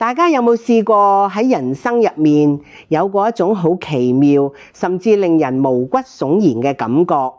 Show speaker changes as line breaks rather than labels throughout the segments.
大家有冇試過喺人生入面有過一種好奇妙，甚至令人毛骨悚然嘅感覺？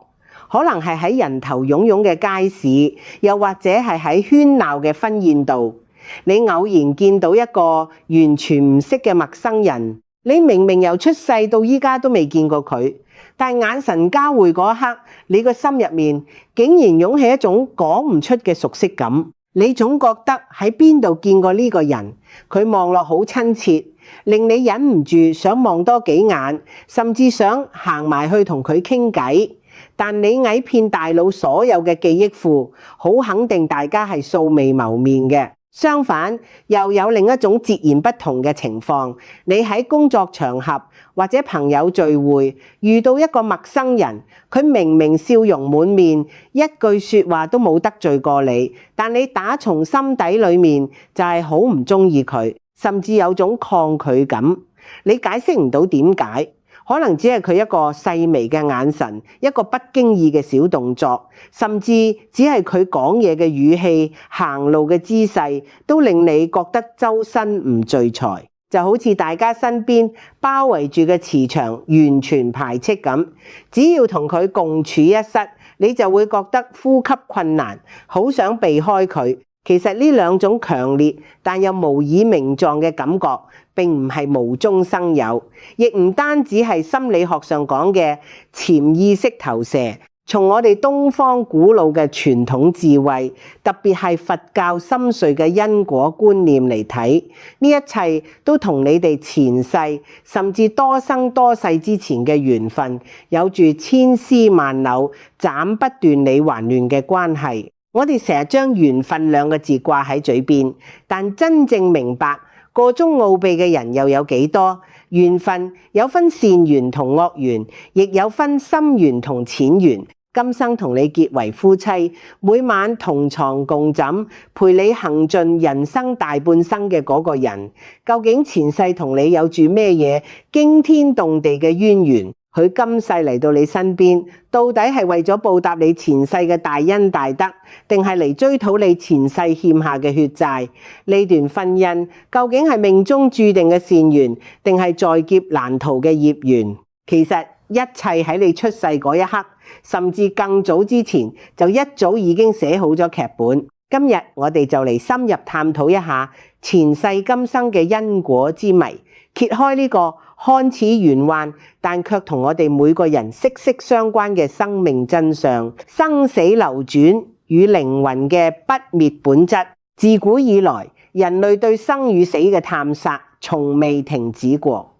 可能係喺人頭湧湧嘅街市，又或者係喺喧鬧嘅婚宴度，你偶然見到一個完全唔識嘅陌生人，你明明由出世到依家都未見過佢，但眼神交匯嗰一刻，你個心入面竟然湧起一種講唔出嘅熟悉感。你總覺得喺邊度見過呢個人，佢望落好親切，令你忍唔住想望多幾眼，甚至想行埋去同佢傾偈。但你蟻遍大腦所有嘅記憶庫，好肯定大家係素未謀面嘅。相反，又有另一種截然不同嘅情況，你喺工作場合或者朋友聚會遇到一個陌生人，佢明明笑容滿面，一句說話都冇得罪過你，但你打從心底裏面就係好唔中意佢，甚至有種抗拒感。你解釋唔到點解，可能只係佢一個細微嘅眼神，一個不經意嘅小動作，甚至只係佢講嘢嘅語氣、行路嘅姿勢，都令你覺得周身唔聚財，就好似大家身邊包圍住嘅磁場完全排斥咁。只要同佢共處一室，你就會覺得呼吸困難，好想避開佢。其實呢兩種強烈但又無以名狀嘅感覺，並唔係無中生有，亦唔單止係心理學上講嘅潛意識投射。從我哋東方古老嘅傳統智慧，特別係佛教深邃嘅因果觀念嚟睇，呢一切都同你哋前世甚至多生多世之前嘅緣分有住千絲萬縷、斬不斷理還亂嘅關係。我哋成日將緣分兩個字掛喺嘴邊，但真正明白個中奧秘嘅人又有幾多？緣分有分善緣同惡緣，亦有分深緣同淺緣。今生同你結為夫妻，每晚同床共枕，陪你行盡人生大半生嘅嗰個人，究竟前世同你有住咩嘢驚天動地嘅淵源？佢今世嚟到你身邊，到底係為咗報答你前世嘅大恩大德，定係嚟追討你前世欠下嘅血債？呢段婚姻究竟係命中注定嘅善緣，定係在劫難逃嘅業緣？其實一切喺你出世嗰一刻，甚至更早之前，就一早已經寫好咗劇本。今日我哋就嚟深入探討一下前世今生嘅因果之謎，揭開呢個看似玄幻，但卻同我哋每個人息息相關嘅生命真相，生死流轉與靈魂嘅不滅本質。自古以來，人類對生與死嘅探索從未停止過。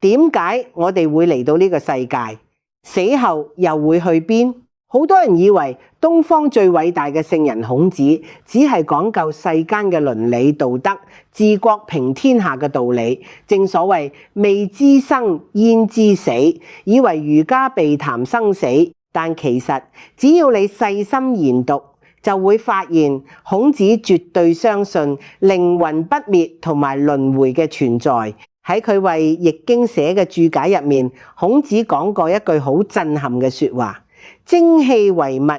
點解我哋會嚟到呢個世界？死後又會去邊？好多人以為東方最偉大嘅聖人孔子只係講究世間嘅倫理道德、治國平天下嘅道理。正所謂未知生焉知死，以為儒家避談生死，但其實只要你細心研讀，就會發現孔子絕對相信靈魂不滅同埋輪迴嘅存在。喺佢為易經寫嘅注解入面，孔子講過一句好震撼嘅說話：精氣為物，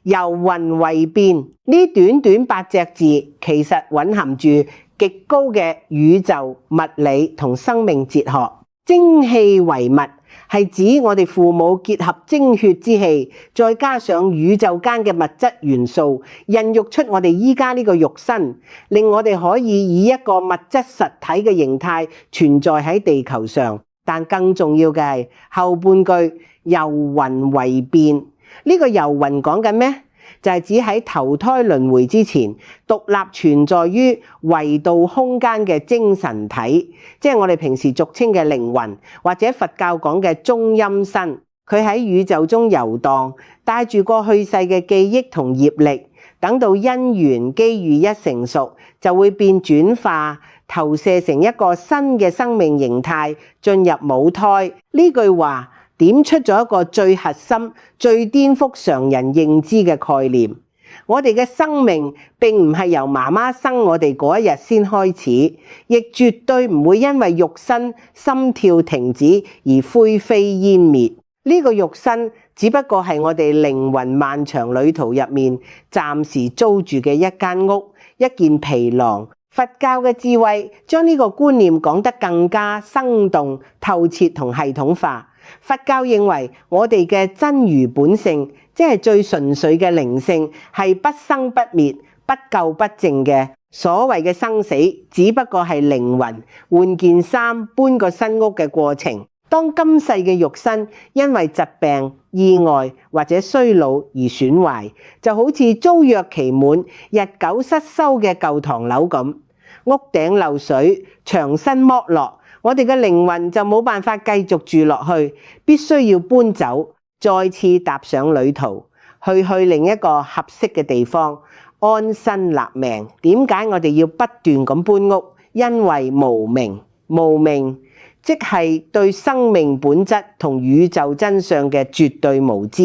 遊魂為變。呢短短8隻字，其實蘊含住極高嘅宇宙物理同生命哲學。精氣為物係指我哋父母結合精血之氣，再加上宇宙間嘅物質元素，孕育出我哋依家呢個肉身，令我哋可以以一個物質實體嘅形態存在喺地球上。但更重要嘅係後半句遊魂為變。呢個遊魂講緊咩？就係指喺投胎輪迴之前，獨立存在於維度空間嘅精神體，即係我哋平時俗稱嘅靈魂，或者佛教講嘅中陰身。佢喺宇宙中遊蕩，帶住過去世嘅記憶同業力，等到因緣機遇一成熟，就會變轉化，投射成一個新嘅生命形態，進入母胎。呢句話點出咗一個最核心、最顛覆常人認知嘅概念。我哋嘅生命並唔係由媽媽生我哋嗰一日先開始，亦絕對唔會因為肉身心跳停止而灰飛煙滅。呢個肉身只不過係我哋靈魂漫長旅途入面暫時租住嘅一間屋、一件皮囊，佛教嘅智慧將呢個觀念講得更加生動、透徹同系統化。佛教認為我哋嘅真如本性，即係最純粹嘅靈性，係不生不滅、不垢不淨嘅。所謂嘅生死，只不過係靈魂換件衫、搬個新屋嘅過程。當今世嘅肉身因為疾病、意外或者衰老而損壞，就好似租約期滿、日久失修嘅舊唐樓咁，屋頂漏水、牆身剝落，我哋嘅靈魂就冇辦法繼續住落去，必須要搬走，再次踏上旅途，去另一個合適嘅地方安身立命。點解我哋要不斷咁搬屋？因為無明，無明即係對生命本質同宇宙真相嘅絕對無知，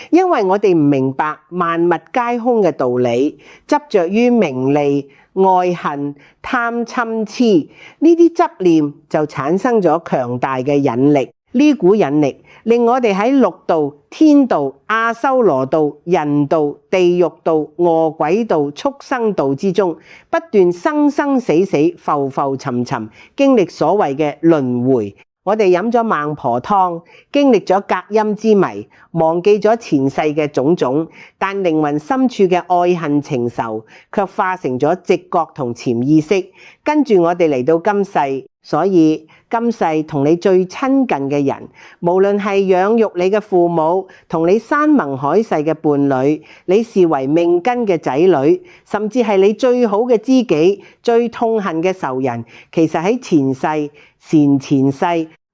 因為我哋唔明白萬物皆空嘅道理，執着於名利、愛恨、貪嗔癡，呢啲執念就產生咗強大嘅引力。呢股引力令我哋喺六道、天道、阿修羅道、人道、地獄道、餓鬼道、畜生道之中，不斷生生死死、浮浮沉沉，經歷所謂嘅輪迴。我哋飲咗孟婆湯，經歷咗隔陰之謎，忘記咗前世嘅種種，但靈魂深處嘅愛恨情仇卻化成咗直覺同潛意識，跟住我哋嚟到今世。所以今世同你最親近嘅人，無論係養育你嘅父母，同你山盟海誓嘅伴侶，你視為命根嘅仔女，甚至係你最好嘅知己、最痛恨嘅仇人，其實喺前世、前前世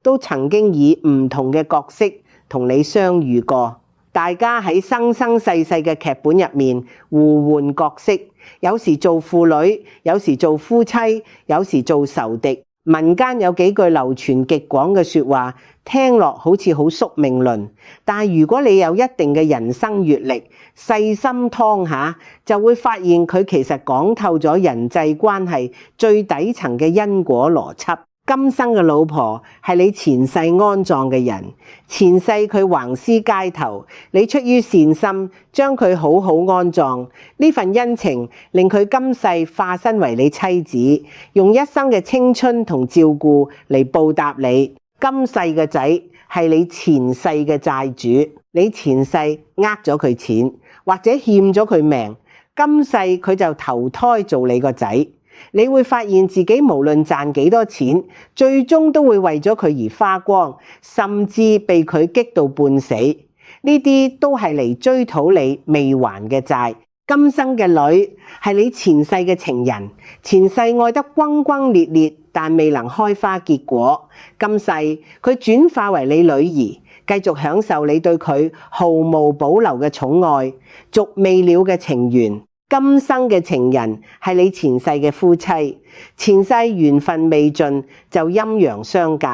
都曾經以唔同嘅角色同你相遇過。大家喺生生世世嘅劇本入面互換角色，有時做父女，有時做夫妻，有時做仇敵。民間有幾句流傳極廣嘅說話，聽落好似好宿命論，但係如果你有一定嘅人生閱歷，細心劏下，就會發現佢其實講透咗人際關係最底層嘅因果邏輯。今生嘅老婆係你前世安葬嘅人，前世佢橫屍街頭，你出於善心將佢好好安葬，呢份恩情令佢今世化身為你妻子，用一生嘅青春同照顧嚟報答你。今世嘅仔係你前世嘅債主，你前世呃咗佢錢或者欠咗佢命，今世佢就投胎做你個仔。你會發現自己無論賺幾多錢，最終都會為咗佢而花光，甚至被佢激到半死。呢啲都係嚟追討你未還嘅債。今生嘅女係你前世嘅情人，前世愛得轟轟烈烈，但未能開花結果。今世佢轉化為你女兒，繼續享受你對佢毫無保留嘅寵愛，續未了嘅情緣。今生嘅情人係你前世嘅夫妻，前世緣分未盡就陰陽相隔。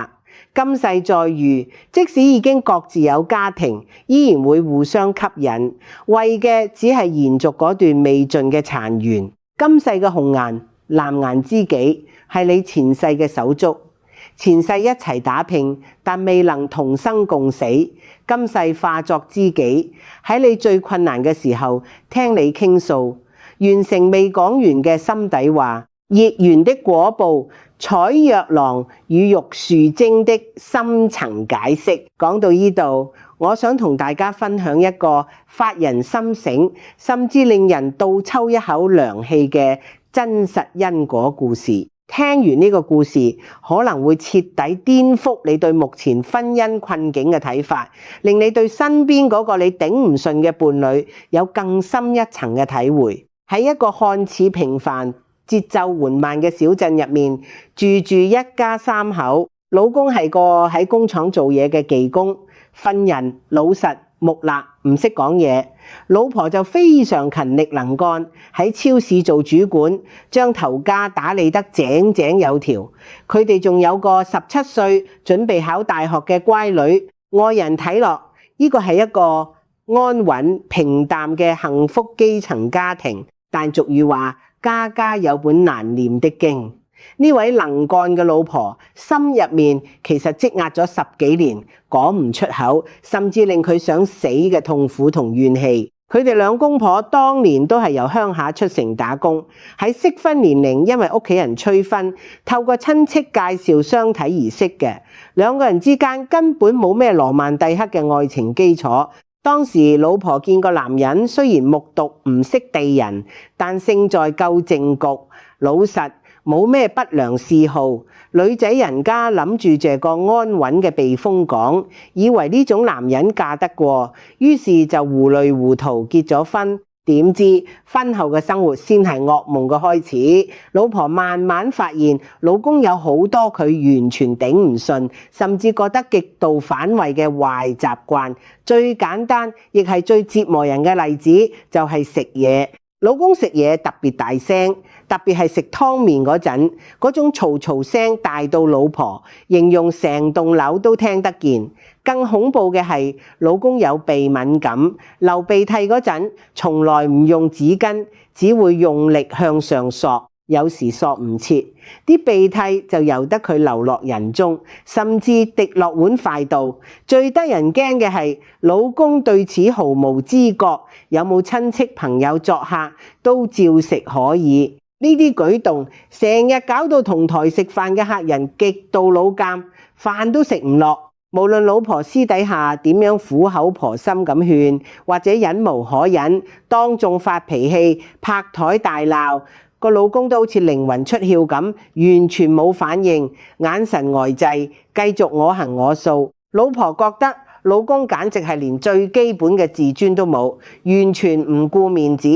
今世再遇，即使已經各自有家庭，依然會互相吸引，為嘅只係延續嗰段未盡嘅殘緣。今世嘅紅顏藍顏知己係你前世嘅手足，前世一齊打拼，但未能同生共死。今世化作知己，喺你最困難嘅時候聽你傾訴，完成未講完嘅心底話。孽緣的果報，採藥囊與玉樹精的深層解釋。講到呢度，我想同大家分享一個發人心醒，甚至令人倒抽一口涼氣嘅真實因果故事。聽完呢個故事，可能會徹底顛覆你對目前婚姻困境嘅睇法，令你對身邊嗰個你頂唔順嘅伴侶有更深一層嘅體會。喺一個看似平凡、節奏緩慢嘅小鎮入面，住一家三口，老公係個喺工廠做嘢嘅技工，份人老實木訥，唔識講嘢。老婆就非常勤力能幹，喺超市做主管，將頭家打理得井井有條。佢哋仲有個17歲準備考大學嘅乖女，外人睇落呢個係一個安穩平淡嘅幸福基層家庭。但俗語話，家家有本難念的經。呢位能幹嘅老婆心入面其實積壓咗10幾年，講唔出口，甚至令佢想死嘅痛苦同怨氣。佢哋兩公婆當年都係由鄉下出城打工，喺適婚年齡因為屋企人催婚，透過親戚介紹相睇而識嘅。兩個人之間根本冇咩羅曼蒂克嘅愛情基礎。當時老婆見個男人雖然木獨唔識地人，但勝在夠正局，老實，冇咩不良嗜好。女仔人家諗住借個安穩嘅避風港，以為呢種男人嫁得過，於是就糊裡糊塗結咗婚。點知婚後嘅生活先係噩夢嘅開始。老婆慢慢發現老公有好多佢完全頂唔順，甚至覺得極度反胃嘅壞習慣。最簡單亦係最折磨人嘅例子就係食嘢。老公食嘢特別大聲，特別係食湯麵嗰陣，嗰種嘈嘈聲大到老婆形容成棟樓都聽得見。更恐怖嘅係，老公有鼻敏感，流鼻涕嗰陣從來唔用紙巾，只會用力向上索，有時索唔切，啲鼻涕就由得佢流落人中，甚至滴落碗筷度。最得人驚嘅係，老公對此毫無知覺，有冇親戚朋友作客都照食可以。呢啲舉動成日搞到同台食飯嘅客人極度老尷，飯都食唔落。無論老婆私底下點樣苦口婆心咁勸，或者忍無可忍，當眾發脾氣、拍台大鬧，個老公都好似靈魂出竅咁，完全冇反應，眼神呆滯，繼續我行我素。老婆覺得老公簡直係連最基本嘅自尊都冇，完全唔顧面子，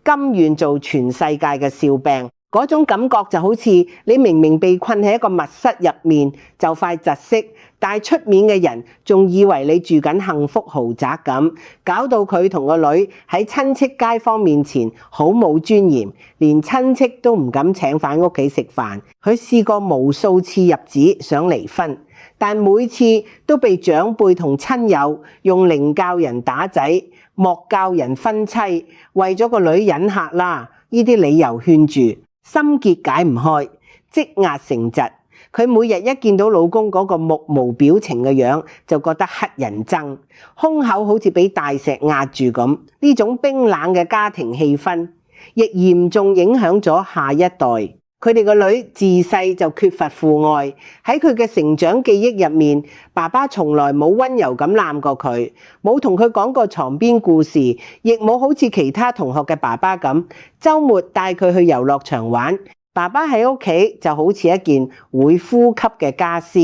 甘願做全世界嘅笑柄。嗰種感覺就好似你明明被困喺一個密室入面，就快窒息，但係出面嘅人仲以為你住緊幸福豪宅咁，搞到佢同個女喺親戚街坊面前好冇尊嚴，連親戚都唔敢請返屋企食飯。佢試過無數次入紙想離婚，但每次都被長輩同親友用寧教人打仔，莫教人分妻，為咗個女忍客啦，呢啲理由勸住。心結解唔開，積壓成疾。佢每日一見到老公嗰個目無表情嘅樣，就覺得乞人憎，胸口好似俾大石壓住咁。呢種冰冷嘅家庭氣氛，亦嚴重影響咗下一代。佢哋個女自細就缺乏父愛，喺佢嘅成長記憶入面，爸爸從來冇溫柔咁攬過佢，冇同佢講過床邊故事，亦冇好似其他同學嘅爸爸咁，週末帶佢去遊樂場玩。爸爸喺屋企就好似一件會呼吸嘅家私，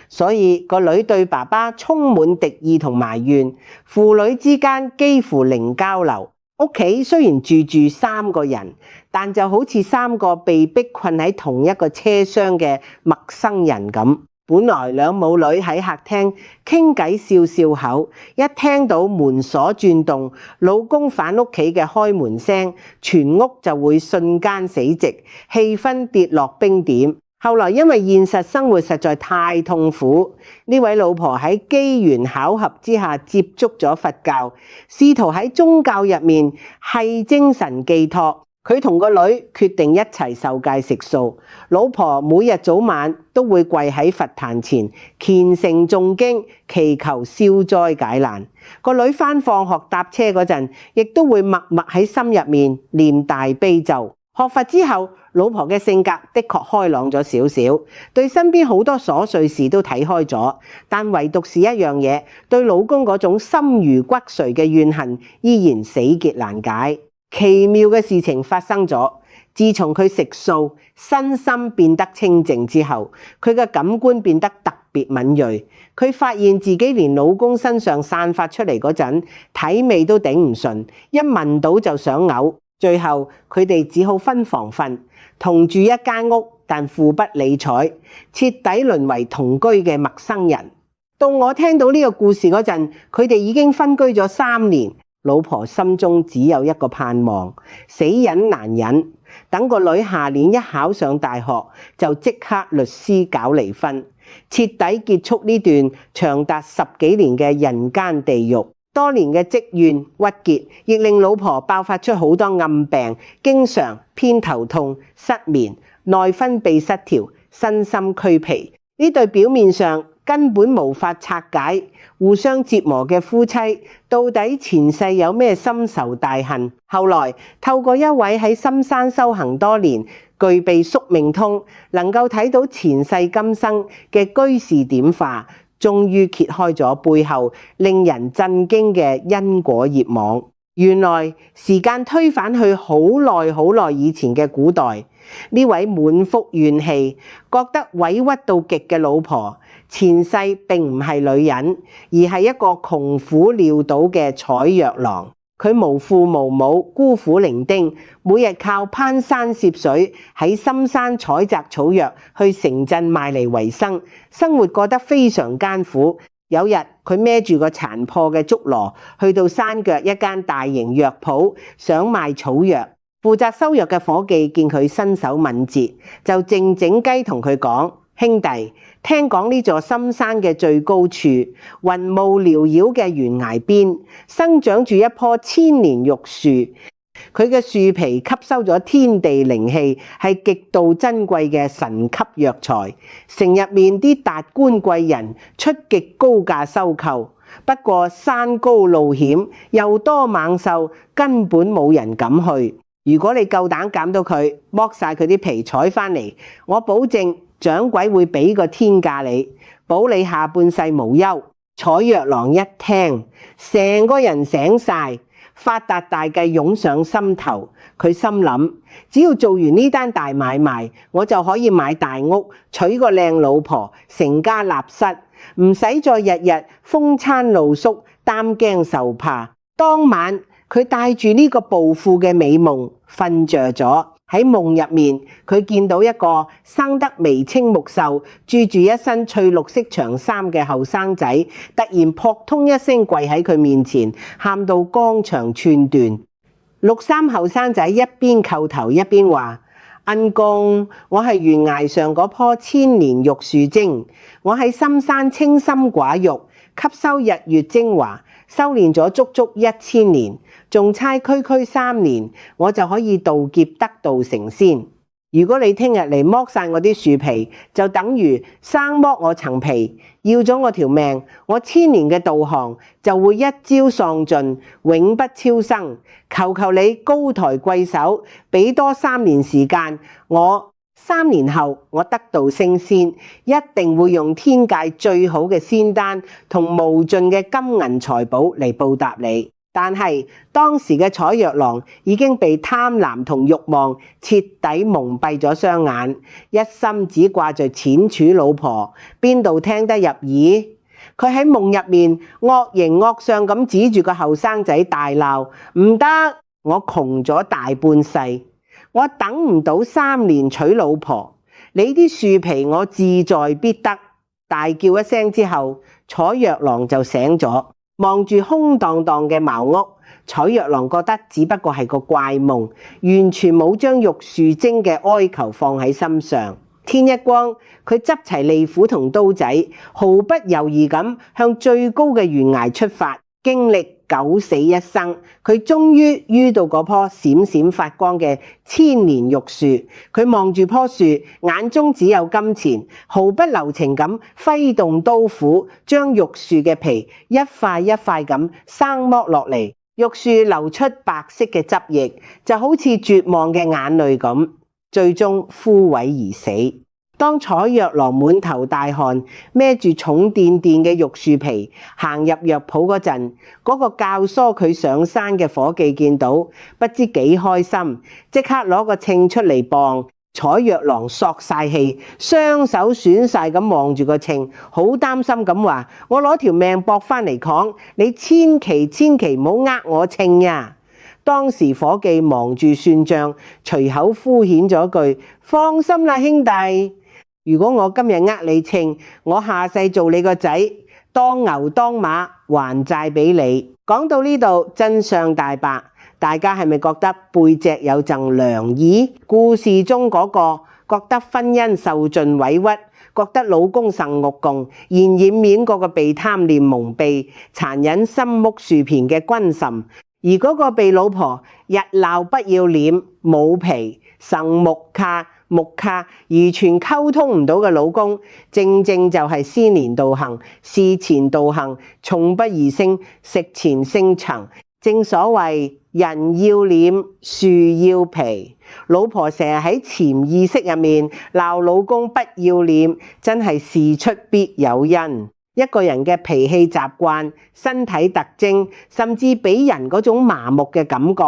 所以個女對爸爸充滿敵意同埋怨，父女之間幾乎零交流。屋企雖然住3個人，但就好似3個被逼困喺同一個車廂嘅陌生人咁。本來兩母女喺客廳傾偈笑笑口，一聽到門鎖轉動，老公返屋企嘅開門聲，全屋就會瞬間死寂，氣氛跌落冰點。後來因為現實生活實在太痛苦，呢位老婆喺機緣巧合之下接觸咗佛教，試圖喺宗教入面係精神寄託。佢同個女決定一齊受戒食素，老婆每日早晚都會跪喺佛壇前虔誠誦經，祈求消災解難。個女返放學搭車嗰陣，亦都會默默喺心入面念大悲咒。學佛之後，老婆嘅性格的確開朗咗少少，對身邊好多瑣碎事都睇開咗，但唯獨是一樣嘢，對老公嗰種心如骨髓嘅怨恨依然死結難解。奇妙嘅事情發生咗，自從佢食素，身心變得清淨之後，佢嘅感官變得特別敏銳。佢發現自己連老公身上散發出嚟嗰陣體味都頂唔順，一聞到就想嘔。最後佢哋只好分房瞓，同住一間屋，但互不理睬，徹底淪為同居嘅陌生人。到我聽到呢個故事嗰陣，佢哋已經分居咗3年。老婆心中只有一個盼望，死忍難忍，等個女下年一考上大學，就即刻律師搞離婚，徹底結束呢段長達10幾年嘅人間地獄。多年嘅積怨鬱結，亦令老婆爆發出好多暗病，經常偏頭痛、失眠、內分泌失調、身心俱疲。呢對表面上根本無法拆解，互相折磨嘅夫妻到底前世有咩深仇大恨？後來透過一位喺深山修行多年，具備宿命通，能夠睇到前世今生嘅居士點化，終於揭開咗背後令人震驚嘅因果業網。原來時間推返去好耐以前嘅古代，呢位滿腹怨氣、覺得委屈到極嘅老婆，前世並唔係女人，而係一個窮苦潦倒嘅採藥郎。佢無父無母，孤苦伶仃，每日靠攀山涉水喺深山採摘草藥去城鎮賣嚟為生，生活過得非常艱苦。有日佢孭住個殘破嘅竹籮，去到山腳一間大型藥鋪，想賣草藥。負責收藥嘅夥計見佢身手敏捷，就靜靜雞同佢講：兄弟，聽講呢座深山嘅最高處，雲霧繚繞嘅懸崖邊，生長住一棵千年玉樹。佢嘅樹皮吸收咗天地靈氣，係極度珍貴嘅神級藥材。城入面啲達官貴人出極高價收購，不過山高路險，又多猛獸，根本冇人敢去。如果你夠膽揀到佢，剝晒佢啲皮採返嚟，我保證掌櫃會俾個天價你，保你下半世無憂。採藥郎一聽，成個人醒晒，發達大計湧上心頭。佢心諗，只要做完呢單大買賣，我就可以買大屋，娶個靚老婆，成家立室，唔使再日日風餐露宿，擔驚受怕。當晚佢帶住呢個暴富嘅美夢瞓着咗。喺夢入面，佢見到一個生得眉清目秀、著住一身翠綠色長衫嘅後生仔，突然撲通一聲跪喺佢面前，喊到肝腸寸斷。綠衫後生仔一邊叩頭一邊話：恩公，我係懸崖上嗰棵千年玉樹精，我喺深山清心寡欲，吸收日月精華，修煉咗足足1000年。仲差區3年，我就可以渡劫得道成仙。如果你聽日嚟剝晒我啲樹皮，就等於生剝我層皮，要咗我條命，我1000年嘅道行就會一朝喪盡，永不超生。求求你高抬貴手，俾多3年時間，我3年後我得道升仙，一定會用天界最好嘅仙丹同無盡嘅金銀財寶嚟報答你。但係當時嘅採藥郎已經被貪婪同慾望徹底蒙蔽咗雙眼，一心只掛着錢儲老婆，邊度聽得入耳？佢喺夢入面惡形惡相咁指住個後生仔大鬧：唔得！我窮咗大半世，我等唔到3年娶老婆，你啲樹皮我志在必得！大叫一聲之後，採藥郎就醒咗。望住空蕩蕩嘅茅屋，採藥郎覺得只不過係個怪夢，完全冇將玉樹精嘅哀求放喺心上。天一光，佢執齊利斧同刀仔，毫不猶豫咁向最高嘅懸崖出發。經歷九死一生，佢終於遇到嗰棵閃閃發光嘅千年玉樹。佢望住棵樹，眼中只有金錢，毫不留情咁揮動刀斧，將玉樹嘅皮一塊一塊咁生剝落嚟。玉樹流出白色嘅汁液，就好似絕望嘅眼淚咁，最終枯萎而死。當採藥郎滿頭大汗，孭住重甸甸嘅玉樹皮行入藥鋪嗰陣，嗰個教唆佢上山嘅夥計見到，不知幾開心，即刻攞個秤出嚟磅。採藥郎索晒氣，雙手損晒咁望住個秤，好擔心咁話：我攞條命搏返嚟扛，你千祈唔好呃我秤呀！當時夥計忙住算賬，隨口敷衍咗句：放心啦，兄弟。如果我今日呃你稱，我下世做你個仔，當牛當馬還債俾你。講到呢度，真相大白，大家係咪覺得背脊有陣涼意？故事中嗰個覺得婚姻受盡委屈，覺得老公受惡共，然掩面嗰個被貪念蒙蔽，殘忍心剝樹皮嘅君臣，而嗰個被老婆日鬧不要臉、冇皮、神木卡、木卡，完全溝通唔到嘅老公，正正就係先年道行、事前道行，從不異性，食前性層。正所謂人要臉，樹要皮。老婆成日喺潛意識入面鬧老公不要臉，真係事出必有因。一個人嘅脾氣習慣、身體特徵，甚至俾人嗰種麻木嘅感覺，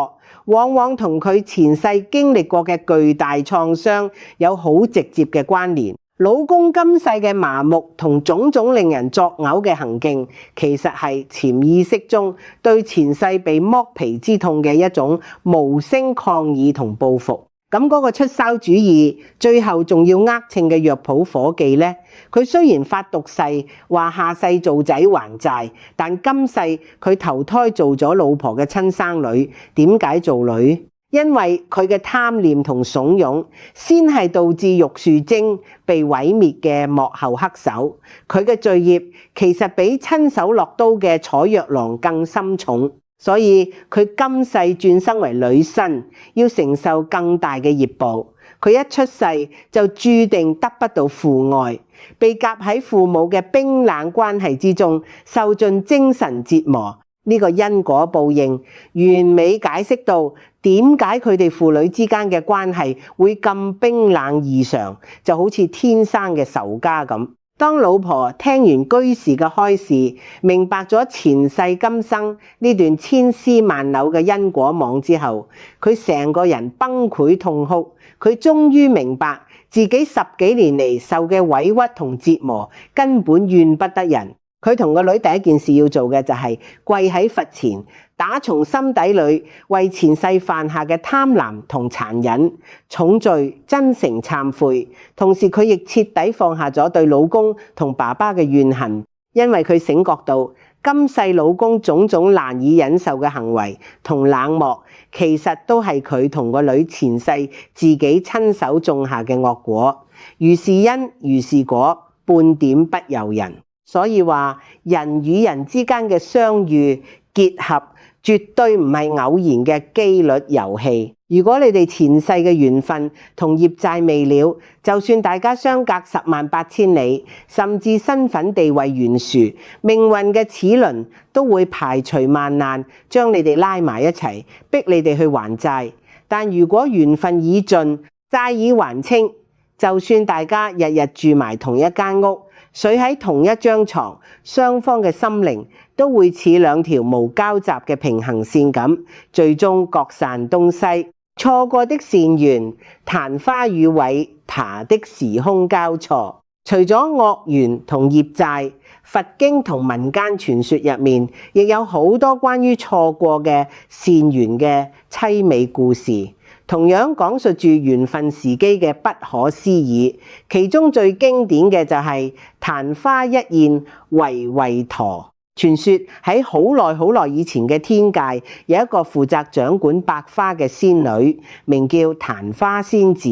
往往同佢前世經歷過嘅巨大創傷有好直接嘅關聯。老公今世嘅麻木同種種令人作嘔嘅行徑，其實係潛意識中對前世被剝皮之痛嘅一種無聲抗議同報復。咁嗰個出餿主義，最後仲要呃稱嘅藥鋪夥計呢，佢雖然發毒誓話下世做仔還債，但今世佢投胎做咗老婆嘅親生女。點解做女？因為佢嘅貪念同慫恿，先係導致玉樹精被毀滅嘅幕後黑手。佢嘅罪孽其實比親手落刀嘅楚若郎更深重。所以佢今世轉生為女身，要承受更大嘅業報。佢一出世就注定得不到父愛，被夾喺父母嘅冰冷關係之中，受盡精神折磨。呢個因果報應完美解釋到點解佢哋父女之間嘅關係會咁冰冷異常，就好似天生嘅仇家咁。當老婆聽完居士嘅開示，明白咗前世今生呢段千絲萬縷嘅因果網之後，佢成個人崩潰痛哭。佢終於明白自己10幾年嚟受嘅委屈同折磨根本怨不得人。佢同個女第一件事要做嘅就係跪喺佛前，打從心底裏為前世犯下嘅貪婪同殘忍重罪真誠懺悔。同時佢亦徹底放下咗對老公同爸爸嘅怨恨，因為佢醒覺到今世老公種種難以忍受嘅行為同冷漠，其實都係佢同個女前世自己親手種下嘅惡果。如是因如是果，半點不由人。所以話人與人之間嘅相遇結合，絕對唔係偶然嘅機率遊戲。如果你哋前世嘅緣分同業債未了，就算大家相隔108000里，甚至身份地位懸殊，命運嘅齒輪都會排除萬難，將你哋拉埋一齊，逼你哋去還債。但如果緣分已盡，債已還清，就算大家日日住埋同一間屋，睡喺同一張床，雙方嘅心靈都會似兩條無交集嘅平行線咁，最終各散東西。錯過的善緣，曇花與偉爬的時空交錯。除咗惡緣同業債，佛經同民間傳說入面，亦有好多關於錯過嘅善緣嘅淒美故事。同樣講述住緣分時機嘅不可思議，其中最經典嘅就係曇花一現為維陀。傳說喺好耐以前嘅天界，有一個負責掌管百花嘅仙女，名叫曇花仙子。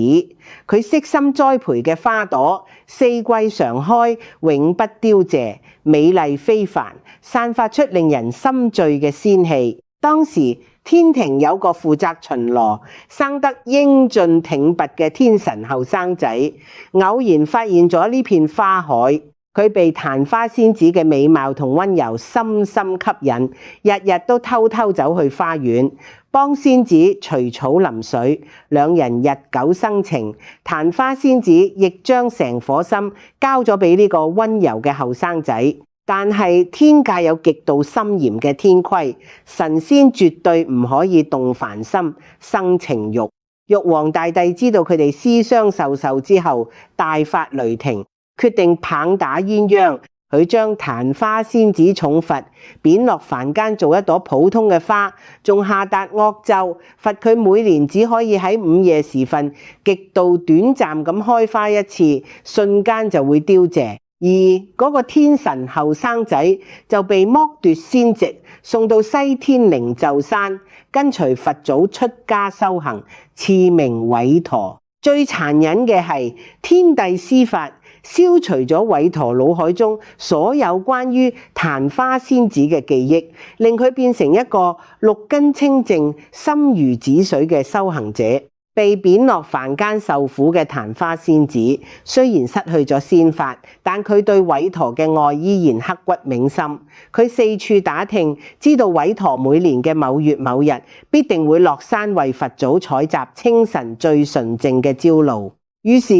佢悉心栽培嘅花朵，四季常開，永不凋謝，美麗非凡，散發出令人心醉嘅仙氣。當時天庭有個負責巡邏、生得英俊挺拔嘅天神後生仔，偶然發現咗呢片花海，佢被曇花仙子嘅美貌同溫柔深深吸引，日日都偷偷走去花園幫仙子除草淋水，兩人日久生情。曇花仙子亦將成顆心交咗俾呢個溫柔嘅後生仔。但係天界有極度森嚴嘅天規，神仙絕對唔可以動凡心生情慾。玉皇大帝知道佢哋私相授受之後，大發雷霆，決定棒打鴛鴦。佢將曇花仙子重罰，貶落凡間做一朵普通嘅花，仲下達惡咒，罰佢每年只可以喺午夜時分極度短暫咁開花一次，瞬間就會凋謝。而嗰個天神後生仔就被剝奪仙籍，送到西天靈鷲山，跟隨佛祖出家修行，賜名偉陀。最殘忍嘅係天帝施法，消除咗偉陀腦海中所有關於曇花仙子嘅記憶，令佢變成一個六根清淨、心如止水嘅修行者，並被貶落凡間受苦嘅曇花仙子，雖然失去咗仙法，但佢對韋陀嘅愛依然刻骨銘心。佢四處打聽，知道韋陀每年嘅某月某日必定會落山為佛祖採集清晨最純淨嘅朝露。於是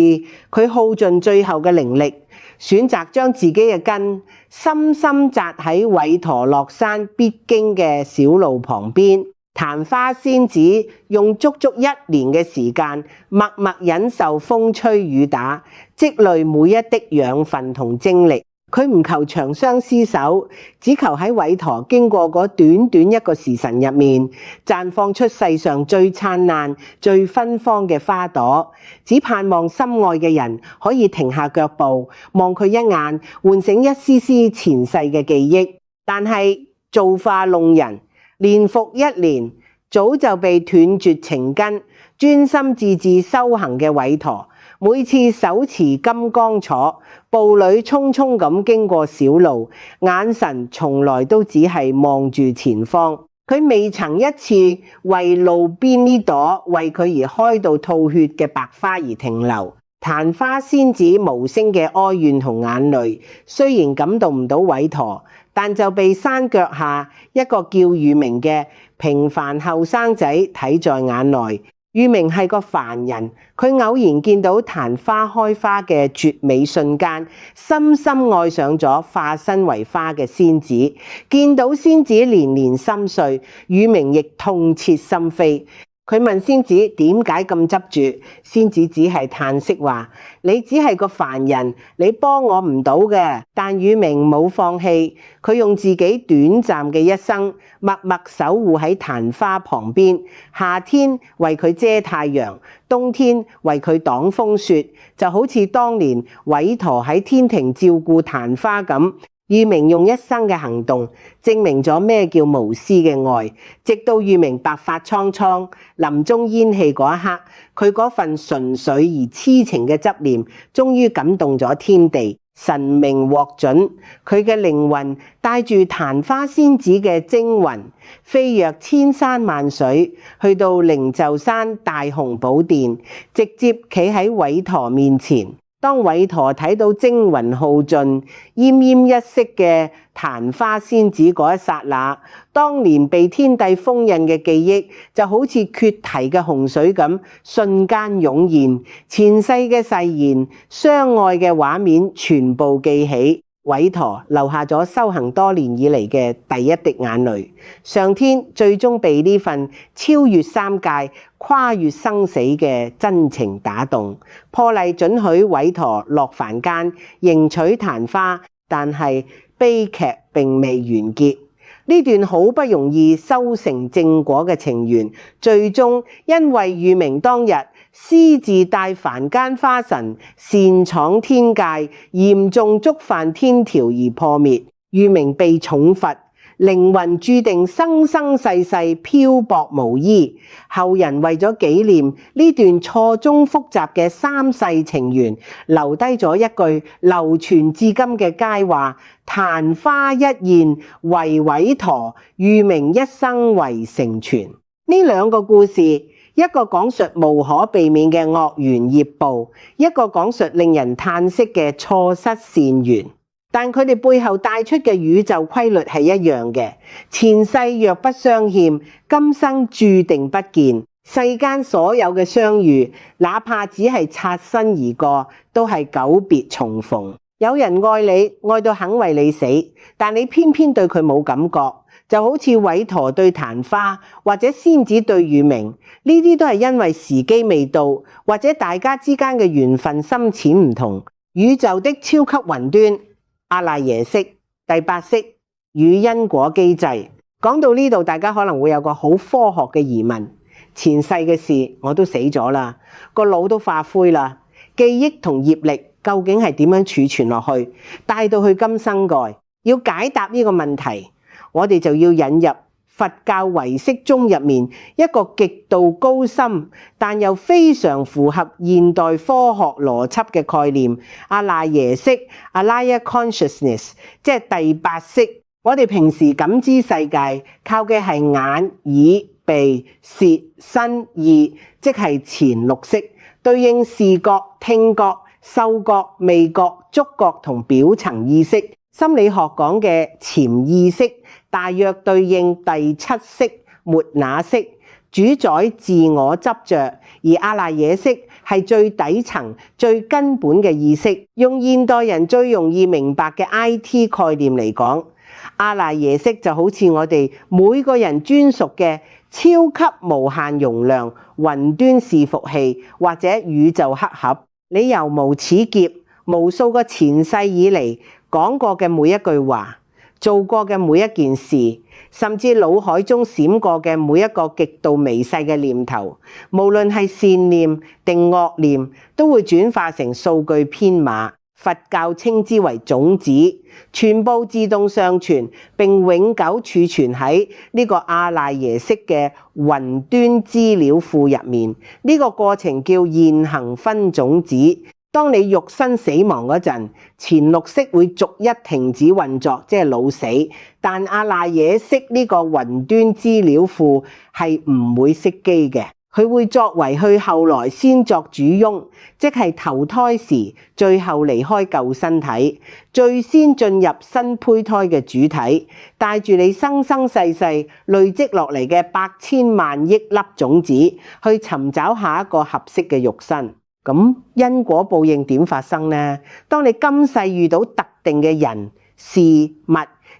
佢耗盡最後嘅靈力，選擇將自己嘅根深深扎喺韋陀落山必經嘅小路旁邊。曇花仙子用足足1年嘅時間，默默忍受風吹雨打，積累每一滴養分同精力。佢唔求長相廝守，只求喺韋陀經過嗰短短一個時辰入面，綻放出世上最燦爛、最芬芳嘅花朵。只盼望心愛嘅人可以停下腳步，望佢一眼，喚醒一絲絲前世嘅記憶。但係造化弄人，年復一年，早就被斷絕情根，專心致志修行嘅韋陀，每次手持金剛杵，步履匆匆咁經過小路，眼神從來都只係望住前方。佢未曾一次為路邊呢朵為佢而開到吐血嘅白花而停留。曇花仙子無聲嘅哀怨同眼淚，雖然感動唔到韋陀，但就被山腳下一個叫宇明嘅平凡後生仔睇在眼內。宇明係個凡人，佢偶然見到曇花開花嘅絕美瞬間，深深愛上咗化身為花嘅仙子。見到仙子連連心碎，宇明亦痛徹心扉。佢問仙子點解咁執住，仙子只係嘆息話：你只係個凡人，你幫我唔到嘅。但宇明冇放棄，佢用自己短暫嘅一生，默默守護喺曇花旁邊，夏天為佢遮太陽，冬天為佢擋風雪，就好似當年韋陀喺天庭照顧曇花咁。宇明用一生嘅行動證明咗咩叫無私嘅愛，直到宇明白髮蒼蒼、臨終咽氣嗰一刻，佢嗰份純粹而痴情嘅執念，終於感動咗天地，神明獲准，佢嘅靈魂帶住曇花仙子嘅精魂，飛躍千山萬水，去到靈鷲山大雄寶殿，直接企喺韋陀面前。當韋陀睇到精魂耗盡、奄奄一息嘅曇花仙子嗰一剎那，當年被天帝封印嘅記憶就好似決堤嘅洪水咁，瞬間湧現，前世嘅誓言、相愛嘅畫面全部記起。韋陀流下咗修行多年以嚟嘅第一滴眼淚，上天最終被呢份超越三界、跨越生死嘅真情打動，破例准許韋陀落凡間迎娶曇花。但係悲劇並未完結，呢段好不容易修成正果嘅情緣，最終因為宇明當日私自帶凡間花神擅闖天界，嚴重觸犯天條而破滅。宇明被重罰，靈魂注定生生世世漂泊無依。後人為咗紀念呢段錯綜複雜嘅三世情緣，留低咗一句流傳至今嘅佳話：曇花一現為韋陀，宇明一生為成全。呢兩個故事，一個講述無可避免嘅惡緣業報，一個講述令人嘆息嘅錯失善緣。但佢哋背後帶出嘅宇宙規律係一樣嘅，前世若不相欠，今生注定不見。世間所有嘅相遇，哪怕只係擦身而過，都係久別重逢。有人愛你，愛到肯為你死，但你偏偏對佢冇感覺，就好似韋陀對曇花，或者仙子對宇明，呢啲都係因為時機未到，或者大家之間嘅緣分深淺唔同。宇宙的超級雲端阿賴耶識第8式與因果機制。講到呢度，大家可能會有個好科學嘅疑問：前世嘅事我都死咗啦，個腦都化灰啦，記憶同業力究竟係點樣儲存落去，帶到去今生蓋？要解答呢個問題，我哋就要引入佛教唯識宗入面一個極度高深但又非常符合現代科學邏輯嘅概念——阿賴耶識 （Alaya Consciousness）， 即係第8識。我哋平時感知世界靠嘅係眼、耳、鼻、舌、身、意，即係前六識，對應視覺、聽覺、嗅覺、味覺、觸覺同表層意識。心理學講嘅潛意識大約對應第七識末那識，主宰自我執着，而阿賴耶識係最底層、最根本嘅意識。用現代人最容易明白嘅 IT 概念嚟講，阿賴耶識就好似我哋每個人專屬嘅超級無限容量雲端伺服器或者宇宙黑盒。你由無始劫無數個前世以嚟講過嘅每一句話，做過嘅每一件事，甚至腦海中閃過嘅每一個極度微細嘅念頭，無論係善念定惡念，都會轉化成數據編碼。佛教稱之為種子，全部自動上傳並永久儲存喺呢個阿賴耶識嘅雲端資料庫入面。呢個過程叫現行分種子。當你肉身死亡嗰陣，前六識會逐一停止運作，即係老死。但阿賴耶識呢個雲端資料庫係唔會熄機嘅，佢會作為去後來先作主翁，即係投胎時最後離開舊身體，最先進入新胚胎嘅主體，帶住你生生世世累積落嚟嘅百千萬億粒種子，去尋找下一個合適嘅肉身。咁因果報應點發生呢？當你今世遇到特定嘅人事物，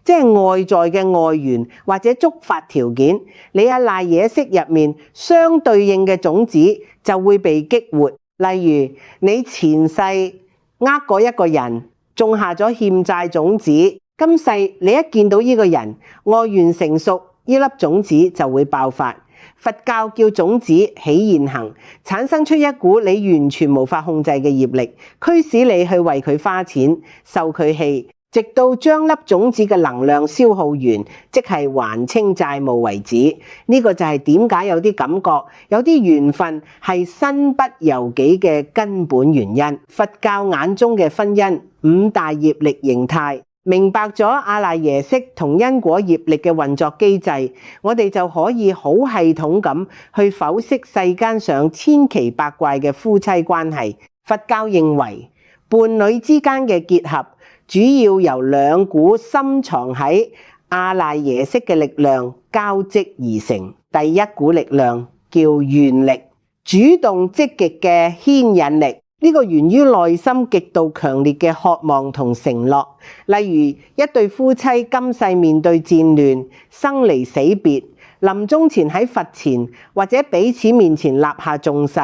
即係外在嘅外緣或者觸發條件，你阿賴耶識入面相對應嘅種子就會被激活。例如你前世過一個人，種下咗欠債種子，今世你一見到呢個人，愛緣成熟，呢粒種子就會爆發。佛教叫種子起現行，產生出一股你完全無法控制嘅業力，驅使你去為佢花錢、受佢氣，直到將粒種子嘅能量消耗完，即係還清債務為止。呢個就係點解有啲感覺、有啲緣分係身不由己嘅根本原因。佛教眼中嘅婚姻五大業力形態。明白咗阿賴耶識同因果業力嘅運作機制，我哋就可以好系統咁去剖析世間上千奇百怪嘅夫妻關係。佛教認為伴侶之間嘅結合主要由兩股深藏喺阿賴耶識嘅力量交織而成。第一股力量叫願力，主動積極嘅牽引力。呢個源於內心極度強烈嘅渴望同承諾，例如一對夫妻今世面對戰亂、生離死別，臨終前喺佛前或者彼此面前立下重誓，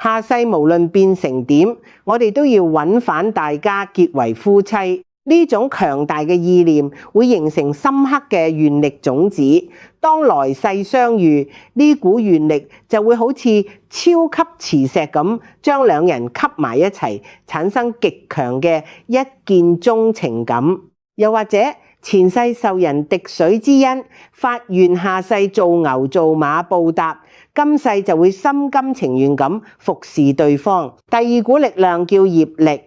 下世無論變成點，我哋都要揾返大家結為夫妻。呢種強大嘅意念會形成深刻嘅願力種子，當來世相遇，呢股願力就會好似超級磁石咁，將兩人吸埋一齊，產生極強嘅一見鍾情感。又或者前世受人滴水之恩，發願下世做牛做馬報答，今世就會心甘情願咁服侍對方。第二股力量叫業力，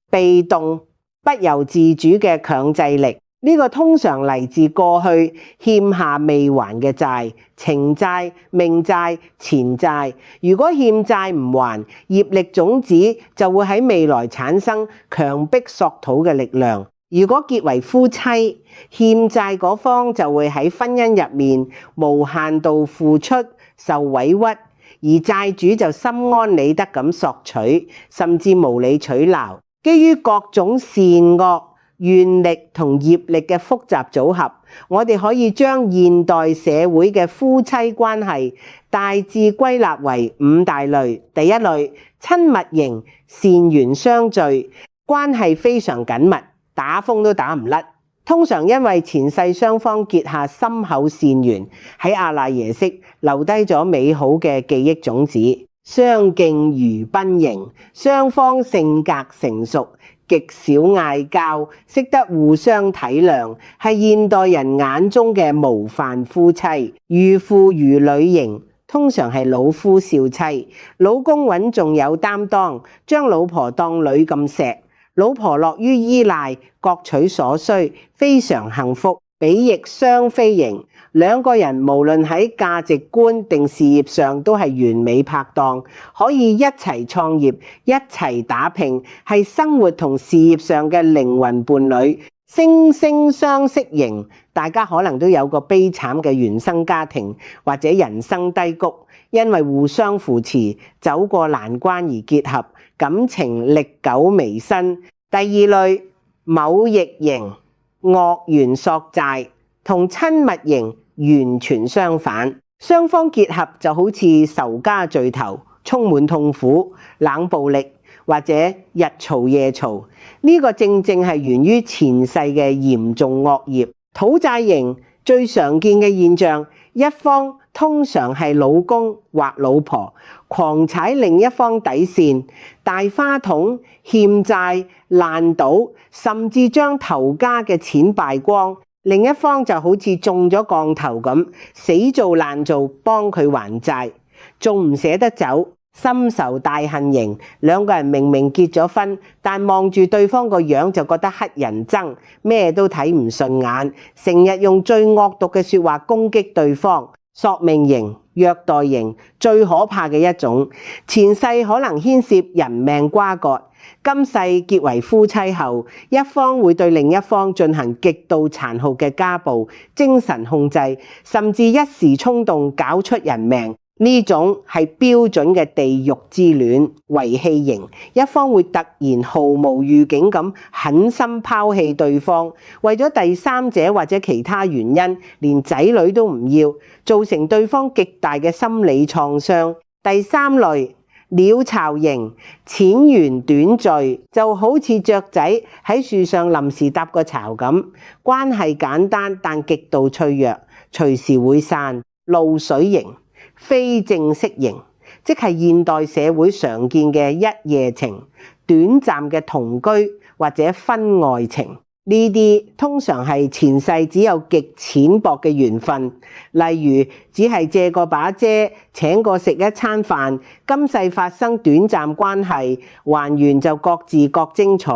被動不由自主嘅強制力，呢個通常嚟自過去欠下未還嘅債，情債、命債、錢債。如果欠債唔還，業力種子就會喺未來產生強迫索討嘅力量。如果結為夫妻，欠債嗰方就會喺婚姻入面無限度付出、受委屈，而債主就心安理得咁索取，甚至無理取鬧。基於各種善惡、願力同業力嘅複雜組合，我哋可以將現代社會嘅夫妻關係大致歸納為五大類。第一類，親密型，善緣相聚，關係非常緊密，打風都打唔甩。通常因為前世雙方結下深厚善緣，喺阿賴耶識留低咗美好嘅記憶種子。相敬如賓型，雙方性格成熟，極少嗌交，識得互相體諒，係現代人眼中嘅模範夫妻。如父如女型，通常係老夫少妻，老公穩重有擔當，將老婆當女咁錫，老婆樂於依賴，各取所需，非常幸福。比翼雙飛形，兩個人無論喺價值觀定事業上都係完美拍檔，可以一齊創業，一齊打拼，係生活同事業上嘅靈魂伴侶。惺惺相惜型，大家可能都有個悲慘嘅原生家庭或者人生低谷，因為互相扶持，走過難關而結合，感情歷久彌新。第二類，某翼型，惡緣索債，同親密型完全相反，雙方結合就好似仇家聚頭，充滿痛苦、冷暴力或者日嘈夜嘈。呢個正正係源於前世嘅嚴重惡業。討債型最常見嘅現象，一方通常係老公或老婆，狂踩另一方底線，大花筒、欠債、爛賭，甚至將頭家嘅錢敗光。另一方就好似中咗降頭咁，死做爛做幫佢還債，仲唔捨得走，深仇大恨型。兩個人明明結咗婚，但望住對方個樣就覺得乞人憎，咩都睇唔順眼，成日用最惡毒嘅說話攻擊對方。索命型、虐待型最可怕嘅一種，前世可能牽涉人命瓜葛，今世結為夫妻後，一方會對另一方進行極度殘酷嘅家暴、精神控制，甚至一時衝動搞出人命。呢種係標準嘅地獄之戀。遺棄型，一方會突然毫無預警咁狠心拋棄對方，為咗第三者或者其他原因，連仔女都唔要，造成對方極大嘅心理創傷。第三類，鳥巢型，淺圓短聚，就好似雀仔喺樹上臨時搭個巢咁，關係簡單但極度脆弱，隨時會散。露水型，非正式型，即係現代社會常見嘅一夜情、短暫嘅同居或者婚外情。呢啲通常係前世只有極淺薄嘅緣分，例如只係借個把遮、請過食一餐飯，今世發生短暫關係，還完就各自各精彩。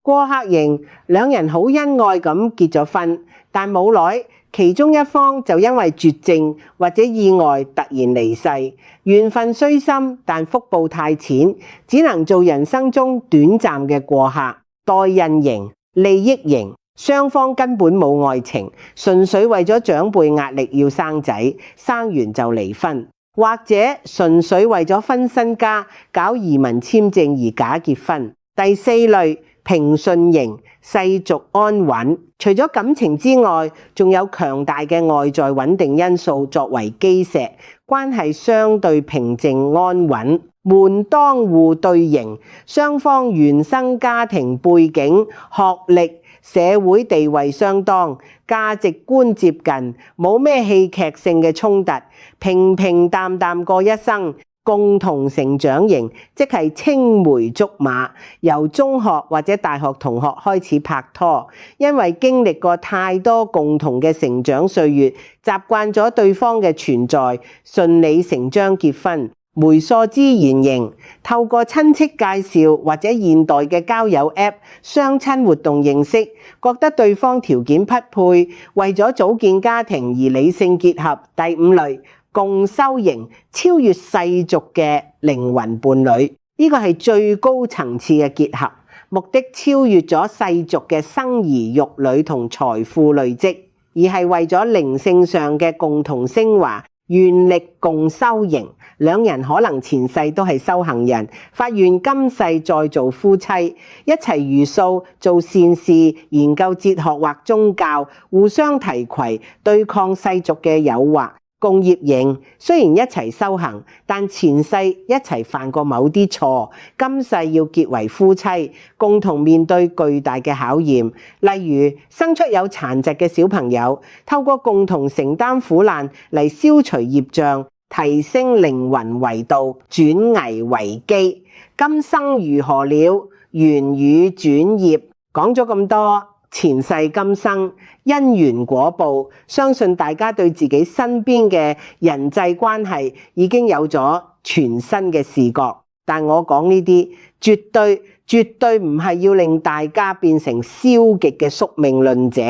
過客型，兩人好恩愛咁結咗婚，但冇耐其中一方就因為絕症或者意外突然離世，緣分雖深，但福報太淺，只能做人生中短暫嘅過客。代孕型、利益型，雙方根本冇愛情，純粹為咗長輩壓力要生仔，生完就離婚，或者純粹為咗分身家搞移民簽證而假結婚。第四類，平順型，世俗安穩，除咗感情之外，仲有強大嘅外在穩定因素作為基石，關係相對平靜安穩。門當戶對型，雙方原生家庭背景、學歷、社會地位相當，價值觀接近，冇咩戲劇性嘅衝突，平平淡淡過一生。共同成長型，即係青梅竹馬，由中學或者大學同學開始拍拖，因為經歷過太多共同嘅成長歲月，習慣咗對方嘅存在，順理成章結婚。媒妁之言型，透過親戚介紹或者現代嘅交友 App 相親活動認識，覺得對方條件匹配，為咗組建家庭而理性結合。第五類，共修型，超越世俗嘅靈魂伴侶，呢個係最高層次嘅結合，目的超越咗世俗嘅生兒育女同財富累積，而係為咗靈性上嘅共同升華。願力共修型，兩人可能前世都係修行人，發願今世再做夫妻，一齊茹素做善事，研究哲學或宗教，互相提攜，對抗世俗嘅誘惑。共業型，雖然一齊修行，但前世一齊犯過某啲錯，今世要結為夫妻，共同面對巨大嘅考驗，例如生出有殘疾嘅小朋友，透過共同承擔苦難嚟消除業障，提升靈魂維度，轉危為機。今生如何了？緣與轉業。講咗咁多，前世今生因緣果報，相信大家對自己身邊嘅人際關係已經有咗全新嘅視覺。但我講呢啲絕對唔係要令大家變成消極嘅宿命論者，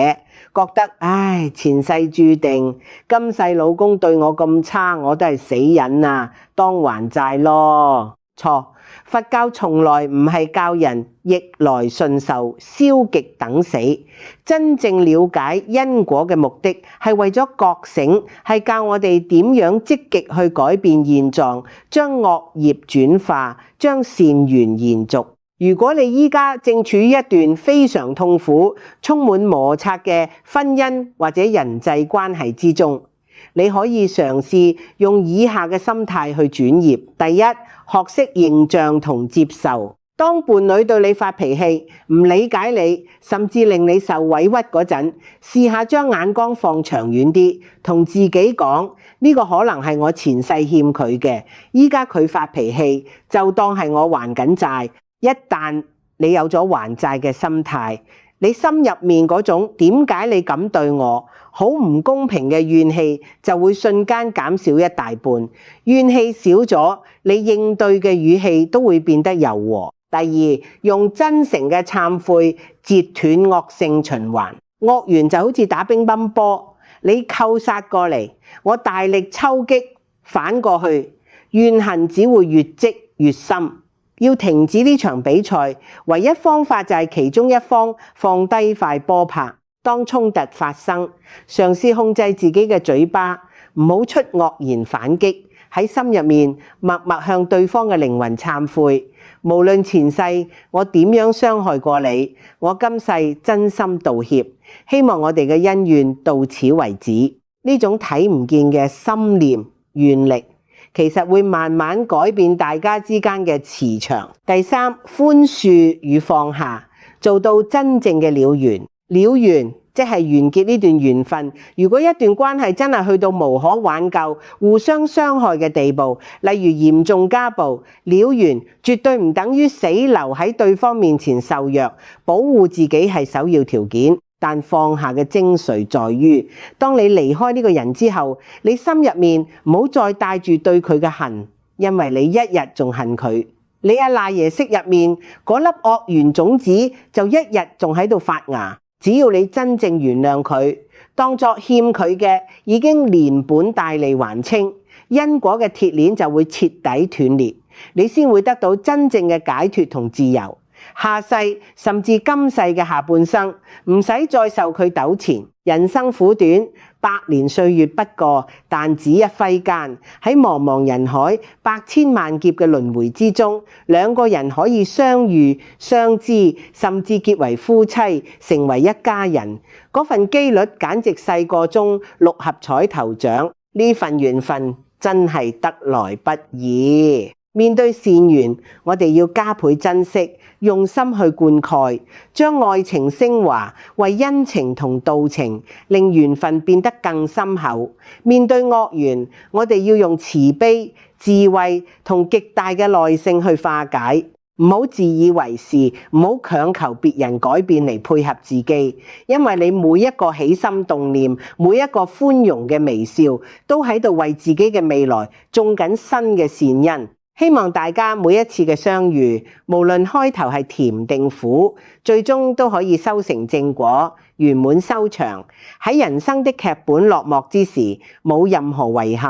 覺得唉，前世注定，今世老公對我咁差，我都係死忍啊，當還債咯。錯，佛教從來唔係教人逆來順受、消極等死。真正了解因果嘅目的係為咗覺醒，係教我哋點樣積極去改變現狀，將惡業轉化，將善緣延續。如果你依家正處於一段非常痛苦、充滿摩擦嘅婚姻或者人際關係之中，你可以嘗試用以下嘅心態去轉業。第一，學識認賬同接受。當伴侶對你發脾氣、唔理解你，甚至令你受委屈嗰陣，試下將眼光放長遠啲，同自己講，呢個可能係我前世欠佢嘅，依家佢發脾氣，就當係我還緊債。一旦你有咗還債嘅心態，你心入面嗰種點解你咁對我好唔公平嘅怨氣就會瞬間減少一大半。怨氣少咗，你應對嘅語氣都會變得柔和。第二，用真誠嘅懺悔截斷惡性循環。惡緣就好似打乒乓波，你扣殺過嚟，我大力抽擊反過去，怨恨只會越積越深。要停止呢場比賽，唯一方法就係其中一方放低塊波拍。當衝突發生，嘗試控制自己嘅嘴巴，唔好出惡言反擊，喺心入面默默向對方嘅靈魂懺悔。無論前世我點樣傷害過你，我今世真心道歉，希望我哋嘅恩怨到此為止。呢種睇唔見嘅心念願力，其實會慢慢改變大家之間嘅磁場。第三，寬恕與放下，做到真正嘅了緣。了緣即係完結呢段緣分。如果一段關係真係去到無可挽救、互相傷害嘅地步，例如嚴重家暴，了緣絕對唔等於死留喺對方面前受虐，保護自己係首要條件。但放下嘅精髓在於，當你離開呢個人之後，你心入面唔好再帶住對佢嘅恨，因為你一日仲恨佢，你阿賴耶識入面嗰粒惡緣種子就一日仲喺度發芽。只要你真正原諒佢，當作欠佢嘅已經連本帶利還清，因果嘅鐵鏈就會徹底斷裂，你先會得到真正嘅解脫同自由。下世甚至今世嘅下半生，唔使再受佢糾纏。人生苦短，百年歲月不過，但只一揮間。喺茫茫人海、百千萬劫嘅輪迴之中，兩個人可以相遇、相知，甚至結為夫妻，成為一家人。嗰份機率簡直細過中六合彩頭獎。呢份緣分真係得來不易。面對善緣，我哋要加倍珍惜，用心去灌溉，將愛情升華為恩情同道情，令緣分變得更深厚。面對惡緣，我哋要用慈悲、智慧同極大嘅耐性去化解，唔好自以為是，唔好強求別人改變嚟配合自己，因為你每一個起心動念，每一個寬容嘅微笑，都喺度為自己嘅未來種緊新嘅善因。希望大家每一次嘅相遇，無論開頭係甜定苦，最終都可以修成正果，圓滿收場。喺人生的劇本落幕之時，冇任何遺憾。